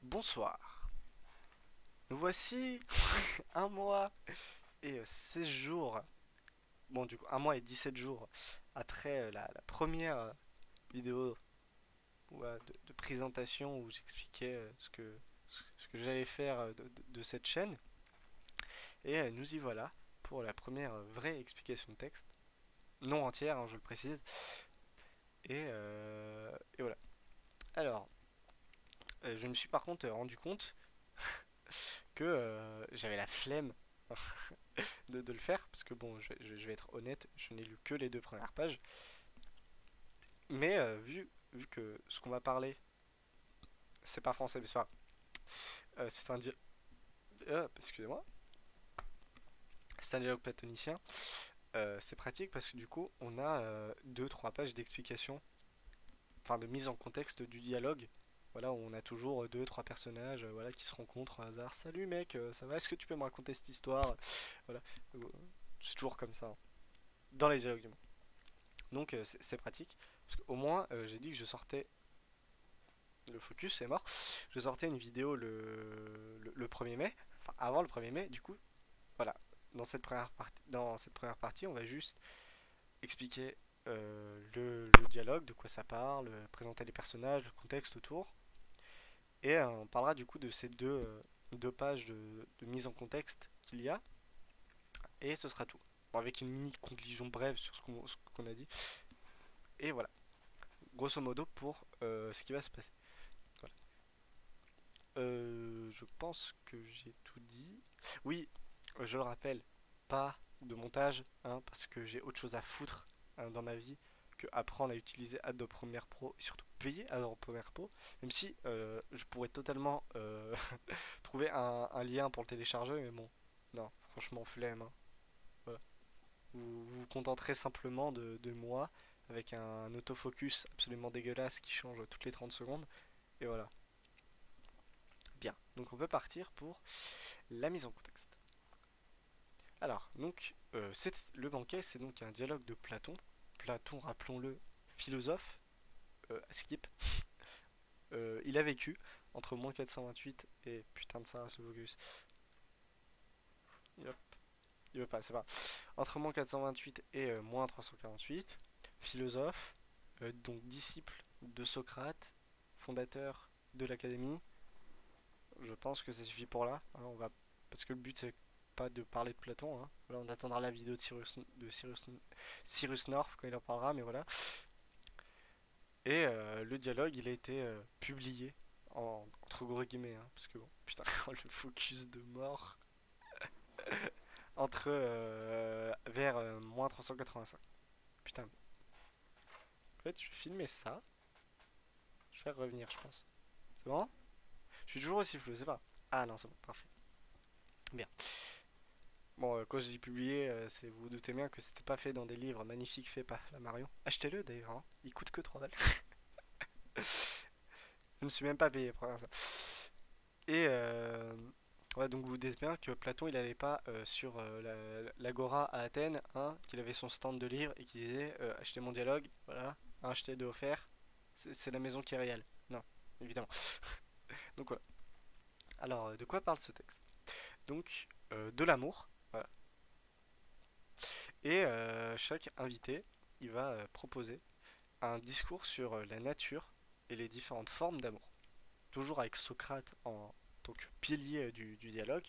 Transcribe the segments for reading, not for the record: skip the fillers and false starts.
Bonsoir. Nous voici un mois et 16 jours. Bon, du coup, un mois et 17 jours après la première vidéo de présentation où j'expliquais ce que j'allais faire de cette chaîne. Et nous y voilà pour la première vraie explication de texte. Non entière, hein, je le précise. Et voilà. Alors, je me suis par contre rendu compte que j'avais la flemme de le faire, parce que bon, je vais être honnête, je n'ai lu que les deux premières pages. Mais vu que ce qu'on va parler, c'est pas français, mais c'est pas. C'est un excusez-moi, c'est un dialogue platonicien. C'est pratique parce que du coup, on a deux trois pages d'explication, enfin de mise en contexte du dialogue. Voilà, on a toujours deux trois personnages, voilà, qui se rencontrent au hasard. Salut mec, ça va? Est-ce que tu peux me raconter cette histoire? Voilà, Euh, c'est toujours comme ça, hein, dans les dialogues du monde. Donc c'est pratique. Parce qu'au moins, j'ai dit que je sortais. Le focus, c'est mort. Je sortais une vidéo le 1er mai. Enfin, avant le 1er mai, du coup. Voilà. Dans cette première partie, on va juste expliquer le dialogue, de quoi ça parle, présenter les personnages, le contexte autour. Et on parlera du coup de ces deux pages de mise en contexte qu'il y a. Et ce sera tout. Bon, avec une mini conclusion brève sur ce qu'on a dit. Et voilà. Grosso modo pour ce qui va se passer. Voilà. Je pense que j'ai tout dit. Oui, je le rappelle, pas de montage, hein, parce que j'ai autre chose à foutre dans ma vie que apprendre à utiliser Adobe Premiere Pro et surtout payer Adobe Premiere Pro, même si je pourrais totalement trouver un lien pour le télécharger, mais bon, non, franchement, flemme, hein. Voilà. Vous vous contenterez simplement de moi avec un autofocus absolument dégueulasse qui change toutes les 30 secondes, et voilà. Bien, donc on peut partir pour la mise en contexte. Alors, donc, le banquet, c'est donc un dialogue de Platon. Platon, rappelons-le, philosophe, skip. Il a vécu entre moins 428 et putain de ça, ce focus. Hop, il veut pas, c'est pas. Entre moins 428 et moins 348, philosophe, donc disciple de Socrate, fondateur de l'académie. Je pense que ça suffit pour là, hein, parce que le but c'est pas de parler de Platon, hein. Voilà, on attendra la vidéo de Cyrus North quand il en parlera, mais voilà. Et le dialogue, il a été publié entre gros guillemets, hein, parce que bon, putain, le focus de mort entre vers moins 385. Putain, en fait, je vais filmer ça, je vais revenir, je pense. C'est bon? Je suis toujours aussi flou, c'est pas. Ah non, c'est bon, parfait. Bien. Bon, quand je dis publié, vous vous doutez bien que c'était pas fait dans des livres magnifiques faits par Flammarion. Achetez-le d'ailleurs, hein. Il coûte que 3 balles. Je ne suis même pas payé pour ça. Et ouais, donc vous vous dites bien que Platon il allait pas sur l'Agora à Athènes, hein, qu'il avait son stand de livres et qu'il disait achetez mon dialogue, voilà, un acheté deux offert, c'est la maison qui est réelle. Non, évidemment. Donc voilà. Alors, de quoi parle ce texte? Donc, de l'amour, voilà. Et chaque invité, il va proposer un discours sur la nature et les différentes formes d'amour. Toujours avec Socrate en tant que pilier du dialogue,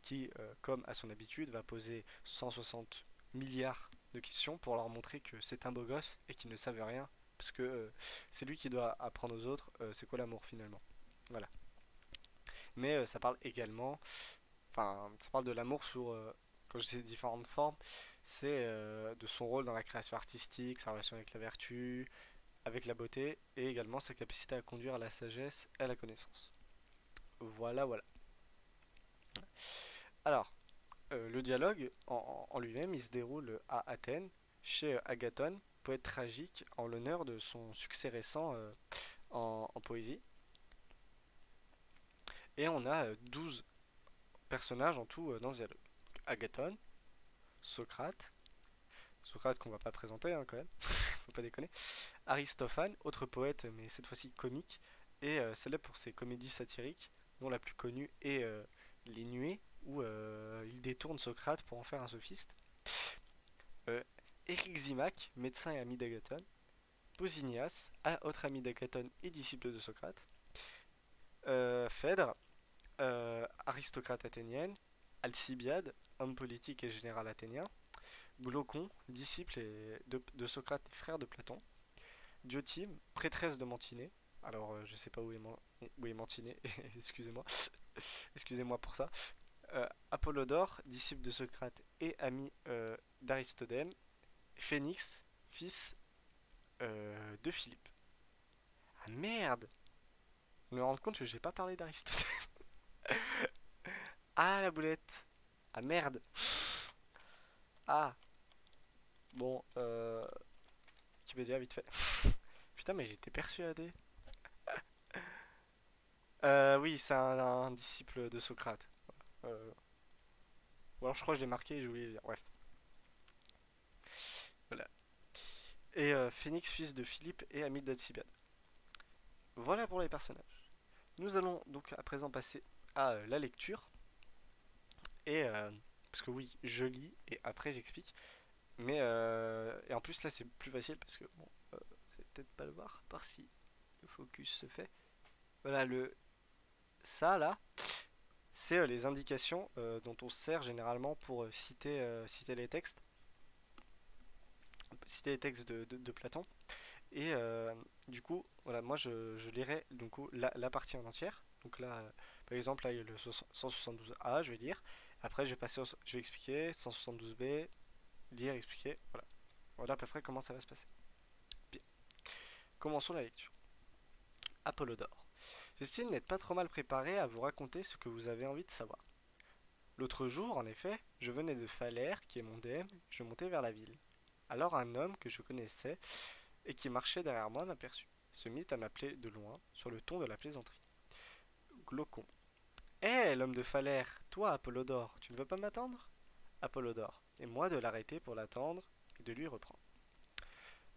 qui, comme à son habitude, va poser 160 milliards de questions pour leur montrer que c'est un beau gosse et qu'ils ne savent rien, parce que c'est lui qui doit apprendre aux autres c'est quoi l'amour finalement. Voilà. Mais ça parle également, enfin, ça parle de l'amour sur, quand je dis différentes formes, c'est de son rôle dans la création artistique, sa relation avec la vertu, avec la beauté, et également sa capacité à conduire à la sagesse et à la connaissance. Voilà, voilà. Alors, le dialogue en lui-même, il se déroule à Athènes, chez Agathon, poète tragique, en l'honneur de son succès récent en poésie. Et on a 12 personnages en tout dans ce dialogue. Agathon, Socrate, Socrate qu'on va pas présenter, hein, quand même, faut pas déconner. Aristophane, autre poète, mais cette fois-ci comique, et célèbre pour ses comédies satiriques, dont la plus connue est Les Nuées, où il détourne Socrate pour en faire un sophiste. Euh, Éric Zimac, médecin et ami d'Agathon. Pausinias, autre ami d'Agathon et disciple de Socrate. Phèdre, aristocrate athénienne. Alcibiade, homme politique et général athénien. Glaucon, disciple de Socrate et frère de Platon. Diotime, prêtresse de Mantinée. Alors, je sais pas où est Mantinée, excusez-moi. Excusez-moi pour ça. Apollodore, disciple de Socrate et ami d'Aristodème. Phénix, fils de Philippe. Ah merde! Je me rends compte que j'ai pas parlé d'Aristote. Ah la boulette! Ah merde! Ah! Bon, Wikipédia vite fait. Putain, mais j'étais persuadé. Oui, c'est un disciple de Socrate. Euh, ou alors je crois que je l'ai marqué et j'ai oublié de le dire. Bref, voilà. Et Phénix, fils de Philippe et ami d'Alcibiade. Voilà pour les personnages. Nous allons donc à présent passer à la lecture. Et parce que oui, je lis et après j'explique. Mais et en plus là c'est plus facile parce que bon, vous allez peut-être pas le voir, par si le focus se fait. Voilà le ça là, c'est les indications dont on se sert généralement pour citer les textes de Platon. Et du coup, voilà, moi je lirai donc la partie en entière. Donc là, par exemple, là il y a le 172A, je vais lire. Après, je vais expliquer 172B, lire, expliquer. Voilà. Voilà à peu près comment ça va se passer. Bien. Commençons la lecture. Apollodore. J'estime n'être pas trop mal préparé à vous raconter ce que vous avez envie de savoir. L'autre jour, en effet, je venais de Phalère, qui est mon DM, je montais vers la ville. Alors un homme que je connaissais et qui marchait derrière moi m'aperçut. Se mit à m'appeler de loin, sur le ton de la plaisanterie. Glaucon. Hé, l'homme de Phalère, toi, Apollodore, tu ne veux pas m'attendre? Apollodore. Et moi de l'arrêter pour l'attendre et de lui reprendre.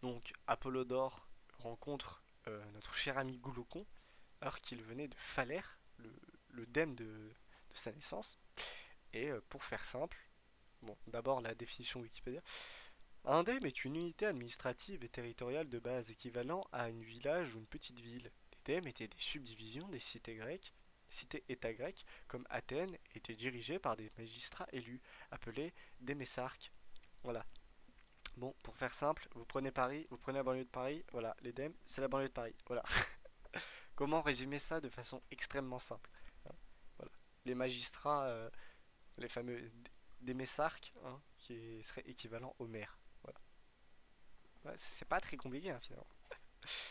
Donc, Apollodore rencontre notre cher ami Glaucon, alors qu'il venait de Phalère, le dème de sa naissance. Et pour faire simple, bon, d'abord la définition Wikipédia. Un dème est une unité administrative et territoriale de base équivalent à un village ou une petite ville. Les dèmes étaient des subdivisions des cités-États grecques comme Athènes et étaient dirigées par des magistrats élus, appelés démesarques. Voilà. Bon, pour faire simple, vous prenez Paris, vous prenez la banlieue de Paris, voilà, les dèmes, c'est la banlieue de Paris. Voilà. Comment résumer ça de façon extrêmement simple? Voilà. Les magistrats, les fameux démesarques, hein, qui seraient équivalents aux maires. Voilà. Ouais, c'est pas très compliqué hein, finalement.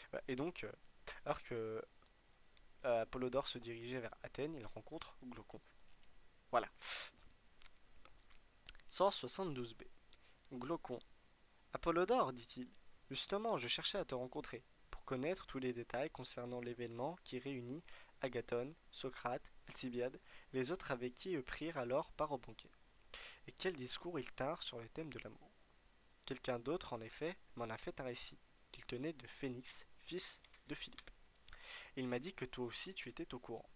Voilà. Et donc, alors que Apollodore se dirigeait vers Athènes, il rencontre Glaucon. Voilà. 172b. Glaucon. Apollodore, dit-il. Justement, je cherchais à te rencontrer, pour connaître tous les détails concernant l'événement qui réunit Agathon, Socrate, Alcibiade, les autres avec qui eux prirent alors part au banquet. Et quel discours ils tinrent sur le thème de l'amour. Quelqu'un d'autre, en effet, m'en a fait un récit, qu'il tenait de Phénix, fils de Philippe. Il m'a dit que toi aussi tu étais au courant.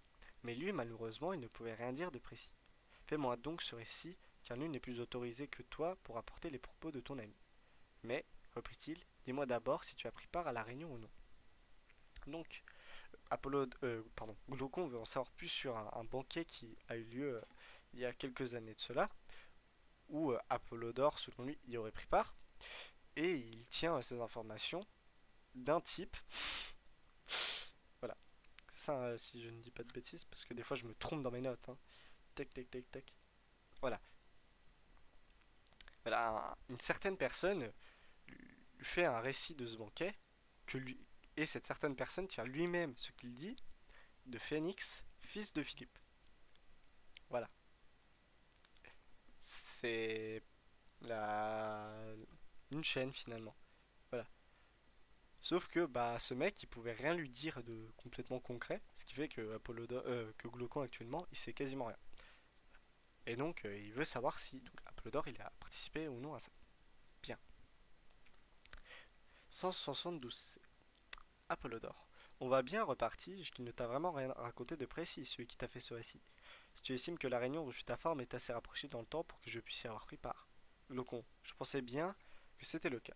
Mais lui, malheureusement, il ne pouvait rien dire de précis. Fais-moi donc ce récit, car nul n'est plus autorisé que toi pour apporter les propos de ton ami. Mais, reprit-il, dis-moi d'abord si tu as pris part à la réunion ou non. Donc, Glaucon veut en savoir plus sur un banquet qui a eu lieu il y a quelques années de cela, où Apollodore, selon lui, y aurait pris part, et il tient ces informations d'un type. Voilà, c'est ça, si je ne dis pas de bêtises, parce que des fois je me trompe dans mes notes. Hein. Tac, tac, tac, tac. Voilà. Voilà, une certaine personne lui fait un récit de ce banquet, et cette certaine personne tient lui-même ce qu'il dit de Phénix, fils de Philippe. Voilà. C'est la... une chaîne finalement. Voilà. Sauf que bah ce mec il pouvait rien lui dire de complètement concret, ce qui fait que que Glaucon actuellement il sait quasiment rien. Et donc il veut savoir si donc Apollodore il a participé ou non à ça. Bien. 172. Apollodore. On va bien, repartis-je, qu'il ne t'a vraiment rien raconté de précis, celui qui t'a fait ce récit. Si tu estimes que la réunion dont je suis ta forme est assez rapprochée dans le temps pour que je puisse y avoir pris part. Glaucon, je pensais bien que c'était le cas.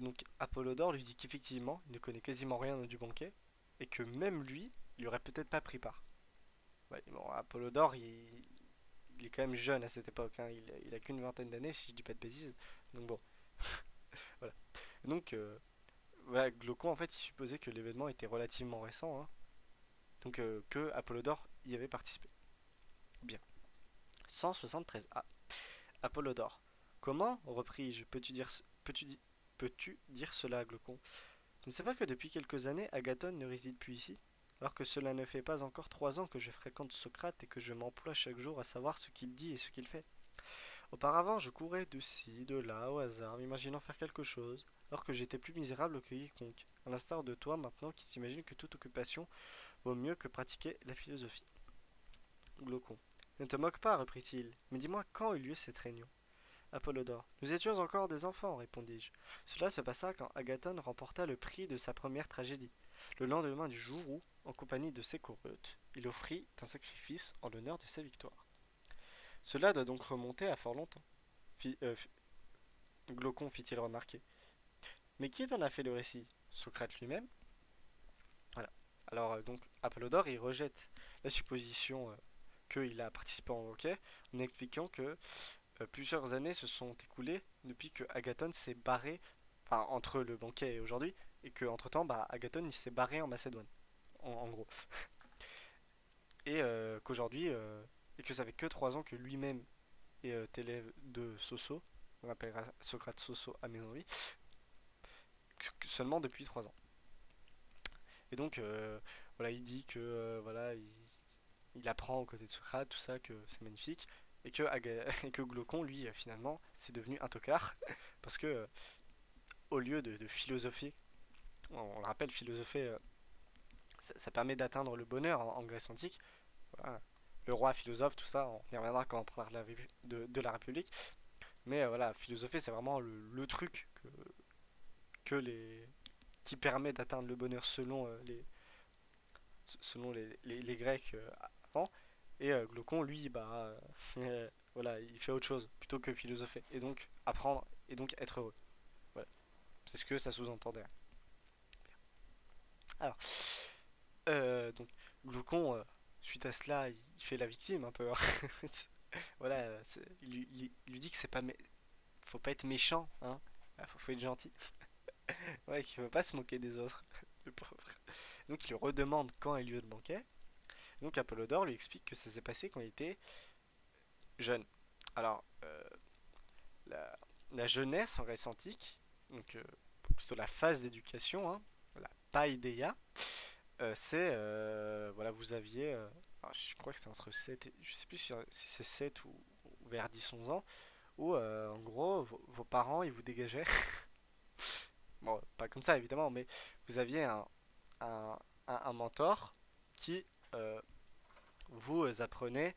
Donc Apollodore lui dit qu'effectivement, il ne connaît quasiment rien du banquet, et que même lui, il aurait peut-être pas pris part. Ouais, bon, Apollodore, il est quand même jeune à cette époque, hein. Il a qu'une vingtaine d'années, si je dis pas de bêtises. Donc bon, voilà. Donc, voilà, Glaucon, en fait, il supposait que l'événement était relativement récent, hein. Donc que Apollodore y avait participé. Bien. 173a. Apollodore. Comment, repris-je, peux-tu dire cela, Glaucon? Tu ne sais pas que depuis quelques années, Agathon ne réside plus ici, alors que cela ne fait pas encore 3 ans que je fréquente Socrate et que je m'emploie chaque jour à savoir ce qu'il dit et ce qu'il fait. Auparavant, je courais de ci, de là, au hasard, m'imaginant faire quelque chose, alors que j'étais plus misérable que quiconque, à l'instar de toi maintenant qui t'imagine que toute occupation vaut mieux que pratiquer la philosophie. Glaucon. Ne te moque pas, reprit-il, mais dis-moi quand eut lieu cette réunion. Apollodore. Nous étions encore des enfants, répondis-je. Cela se passa quand Agathon remporta le prix de sa première tragédie, le lendemain du jour où, en compagnie de ses coreutes, il offrit un sacrifice en l'honneur de sa victoire. Cela doit donc remonter à fort longtemps, Glaucon fit-il remarquer. Mais qui en a fait le récit? Socrate lui-même? Voilà. Alors, donc, Apollodore, il rejette la supposition qu'il a participé au banquet en expliquant que plusieurs années se sont écoulées depuis que Agathon s'est barré, enfin, entre le banquet et aujourd'hui, et que entre temps, bah, Agathon il s'est barré en Macédoine, en gros. Et qu'aujourd'hui, et que ça fait que 3 ans que lui-même est élève de Soso, on appellera Socrate Soso à mes envies, seulement depuis 3 ans. Et donc, voilà, il dit que voilà, il apprend aux côtés de Socrate, tout ça, que c'est magnifique, et que, et que Glaucon, lui, finalement, c'est devenu un tocard, parce que au lieu de philosopher, on le rappelle, philosopher, ça permet d'atteindre le bonheur en Grèce antique. Voilà. Le roi philosophe, tout ça, on y reviendra quand on parlera de la République. Mais voilà, philosopher, c'est vraiment le truc que les, qui permet d'atteindre le bonheur selon les Grecs avant. Et Glaucon, lui, bah, voilà, il fait autre chose plutôt que philosopher. Et donc apprendre et donc être heureux. Voilà, c'est ce que ça sous-entendait. Alors, donc Glaucon, suite à cela, il fait la victime un peu, hein. Voilà, il lui dit que c'est pas, faut pas être méchant, hein. Faut être gentil. Ouais, qu'il faut pas se moquer des autres. Le pauvre. Donc il lui redemande quand a eu lieu le banquet. Donc Apollodore lui explique que ça s'est passé quand il était jeune. Alors, la jeunesse en Grèce antique, donc plutôt la phase d'éducation, hein, la paideia, c'est, voilà, vous aviez, alors, je crois que c'est entre 7 et, je sais plus si c'est 7 ou vers 10-11 ans, où en gros, vos parents, ils vous dégageaient. Bon, pas comme ça évidemment, mais vous aviez un, un mentor qui vous apprenait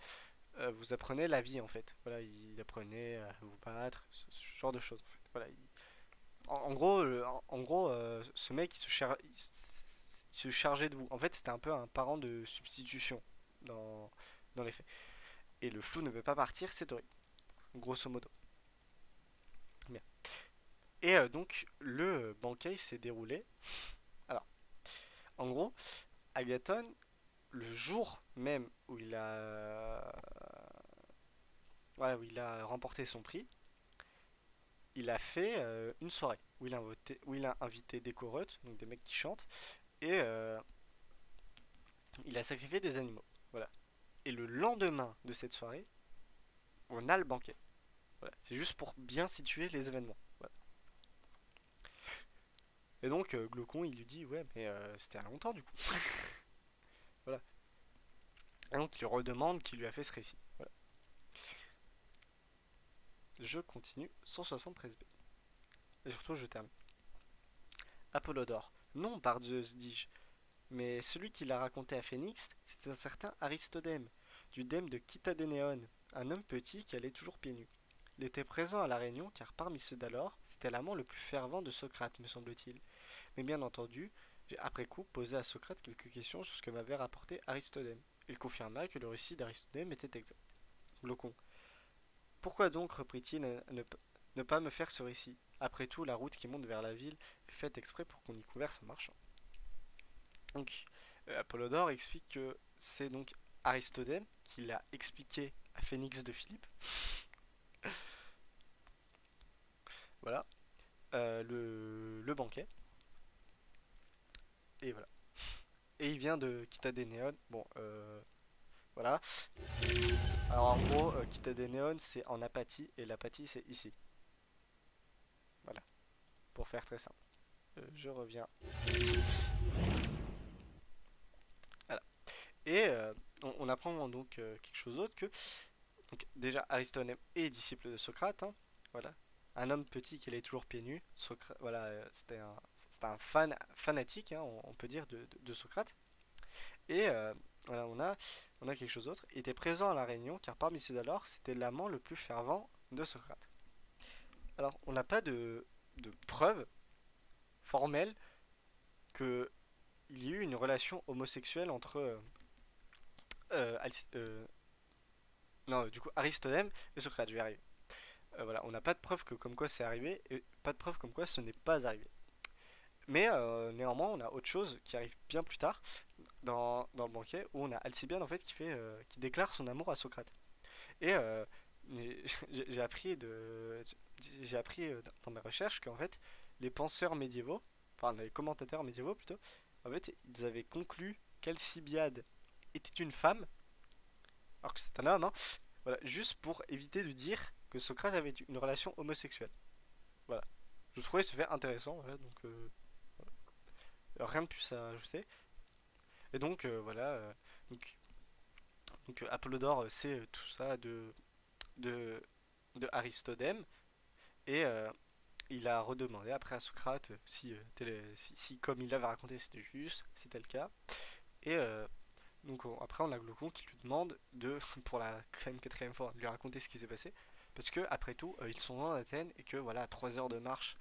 la vie en fait. Voilà, il apprenait à vous battre, ce genre de choses en fait. Voilà, en gros, ce mec il se chargeait de vous. En fait, c'était un peu un parent de substitution dans, dans les faits. Et le flou ne peut pas partir, c'est horrible, grosso modo. Bien. Et donc, le banquet s'est déroulé. Alors, en gros, Agathon, le jour même où il a remporté son prix, il a fait une soirée où il a invité des choreutes, donc des mecs qui chantent, et il a sacrifié des animaux. Voilà. Et le lendemain de cette soirée, on a le banquet. Voilà. C'est juste pour bien situer les événements. Voilà. Et donc Glaucon, il lui dit ouais, mais c'était à longtemps du coup. Voilà. Et donc il lui redemande qui lui a fait ce récit. Voilà. Je continue 173b. Et surtout je termine. Apollodore. Non, par Zeus, dis-je. Mais celui qui l'a raconté à Phénix, c'était un certain Aristodème, du dème de Kitadénéon, un homme petit qui allait toujours pieds nus. Il était présent à la réunion car parmi ceux d'alors, c'était l'amant le plus fervent de Socrate, me semble-t-il. Mais bien entendu, J'ai après coup posé à Socrate quelques questions sur ce que m'avait rapporté Aristodème. Il confirma que le récit d'Aristodème était exact. Glaucon. Pourquoi donc, reprit-il, ne pas me faire ce récit? Après tout, la route qui monte vers la ville est faite exprès pour qu'on y converse en marchant. Donc, Apollodore explique que c'est donc Aristodème qui l'a expliqué à Phénix de Philippe. Voilà, le banquet. Et voilà. Et il vient de Kitadénéon. Bon, voilà. Alors en gros, Kitadénéon c'est en apathie et l'apathie c'est ici. Voilà, pour faire très simple. Je reviens. Voilà. Et on apprend donc quelque chose d'autre que donc, déjà Aristote est disciple de Socrate. Hein, voilà. Un homme petit qui allait toujours pieds nus. Socrate, voilà, c'était un fanatique, hein, on peut dire, de Socrate. Et voilà, on a quelque chose d'autre. Il était présent à la réunion car parmi ceux d'alors, c'était l'amant le plus fervent de Socrate. Alors, on n'a pas de preuve formelle qu'il y ait eu une relation homosexuelle entre non, du coup, Aristote et Socrate, je vais y arriver. Voilà, on n'a pas de preuve que comme quoi c'est arrivé et pas de preuve comme quoi ce n'est pas arrivé. Mais néanmoins, on a autre chose qui arrive bien plus tard dans le banquet où on a Alcibiade en fait qui déclare son amour à Socrate. Et j'ai appris j'ai appris dans mes recherches qu'en fait les penseurs médiévaux, enfin les commentateurs médiévaux plutôt, en fait ils avaient conclu qu'Alcibiade était une femme alors que c'est un homme, hein, voilà, juste pour éviter de dire que Socrate avait une relation homosexuelle. Voilà. Je trouvais ce fait intéressant, voilà, donc rien de plus à ajouter. Et donc voilà, donc, Apollodore sait tout ça de, de Aristodème et il a redemandé après à Socrate si comme il l'avait raconté c'était juste, c'était le cas. Et donc après on a Glaucon qui lui demande de, pour la quand même quatrième fois, de lui raconter ce qui s'est passé. Parce que après tout, ils sont loin d'Athènes et que voilà, 3 heures de marche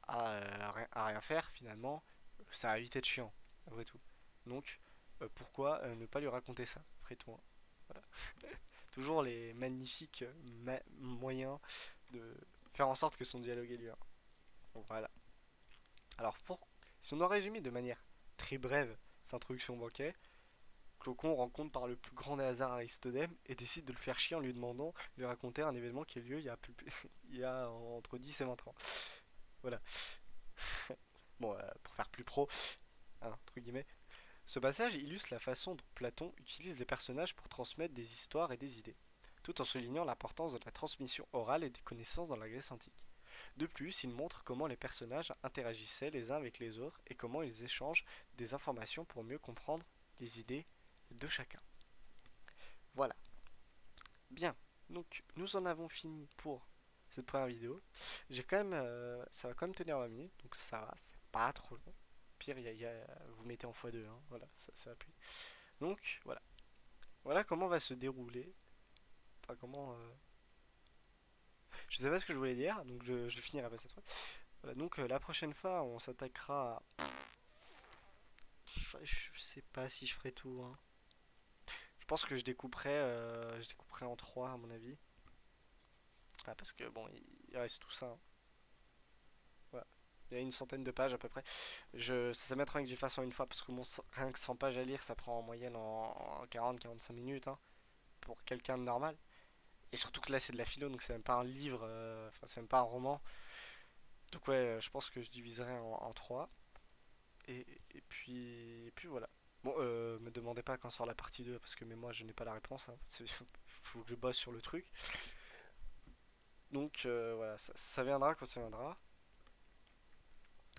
à rien faire finalement, ça a évité de chiant, après tout. Donc pourquoi ne pas lui raconter ça, après tout, hein. Voilà. Toujours les magnifiques moyens de faire en sorte que son dialogue ait lieu. Donc voilà. Alors si on doit résumer de manière très brève cette introduction au banquet, Glaucon rencontre par le plus grand des hasards Aristodème et décide de le faire chier en lui demandant de lui raconter un événement qui a eu lieu il y a entre 10 et 20 ans. Voilà. Bon, pour faire plus pro, hein, entre guillemets. Ce passage illustre la façon dont Platon utilise les personnages pour transmettre des histoires et des idées, tout en soulignant l'importance de la transmission orale et des connaissances dans la Grèce antique. De plus, il montre comment les personnages interagissaient les uns avec les autres et comment ils échangent des informations pour mieux comprendre les idées de chacun. Voilà. Bien. Donc, nous en avons fini pour cette première vidéo. J'ai quand même, ça va quand même tenir 20 minutes, donc ça va, c'est pas trop long. Pire, vous mettez en x2, hein, voilà, ça appuie. Donc, voilà. Voilà comment va se dérouler. Enfin, comment. Je sais pas ce que je voulais dire, donc je finirai pas cette fois. Voilà, donc la prochaine fois, on s'attaquera à. Je sais pas si je ferai tout, hein. Je pense que je découperai en 3 à mon avis. Ah, parce que bon, il reste tout ça, hein. Voilà. Il y a une centaine de pages à peu près. Ça m'étonnerait que j'y fasse en une fois parce que rien que 100 pages à lire, ça prend en moyenne en 40-45 minutes, hein, pour quelqu'un de normal. Et surtout que là, c'est de la philo, donc c'est même pas un livre, enfin, c'est même pas un roman. Donc, ouais, je pense que je diviserai en 3. Et puis voilà. Bon, me demandez pas quand sort la partie 2 parce que mais moi je n'ai pas la réponse, hein. Faut que je bosse sur le truc. Donc voilà, ça viendra quand ça viendra.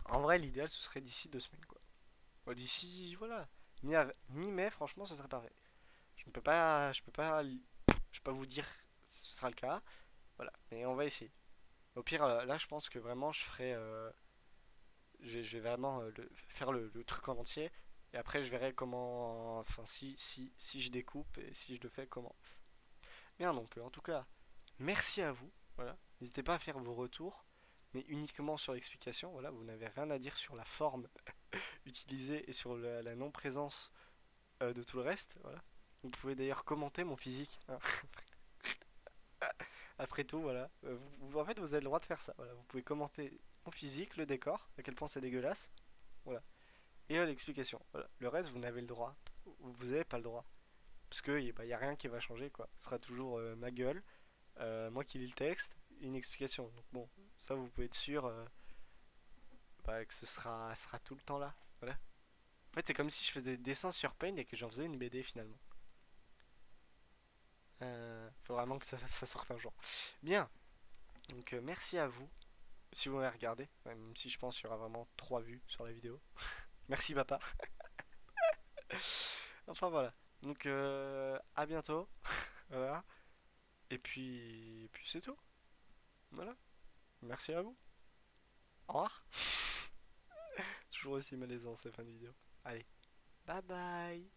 En vrai, l'idéal ce serait d'ici 2 semaines quoi. D'ici, voilà, mi-mai, franchement, ce serait parfait. Je peux pas vous dire si ce sera le cas. Voilà, mais on va essayer. Au pire, là, je pense que vraiment, je vais vraiment faire le truc en entier. Et après, je verrai comment, enfin, si je découpe et si je le fais, comment. Bien, donc, en tout cas, merci à vous. Voilà, n'hésitez pas à faire vos retours, mais uniquement sur l'explication. Voilà, vous n'avez rien à dire sur la forme utilisé et sur la non-présence de tout le reste. Voilà. Vous pouvez d'ailleurs commenter mon physique, hein. Après tout, voilà. En fait, vous avez le droit de faire ça. Voilà. Vous pouvez commenter mon physique, le décor, à quel point c'est dégueulasse. Voilà. Et l'explication. Voilà. Le reste, vous n'avez le droit. Vous n'avez pas le droit. Parce que y a rien qui va changer, quoi. Ce sera toujours ma gueule, moi qui lis le texte, une explication. Donc bon, ça vous pouvez être sûr que ce sera tout le temps là. Voilà. En fait, c'est comme si je faisais des dessins sur Paint et que j'en faisais une BD finalement. Faut vraiment que ça sorte un jour. Bien, donc merci à vous si vous m'avez regardé, ouais, même si je pense qu'il y aura vraiment 3 vues sur la vidéo. Merci papa. Enfin voilà, donc à bientôt. Voilà. Et puis c'est tout. Voilà. Merci à vous. Au revoir. Toujours aussi malaisant ces fins de vidéo. Allez, bye bye.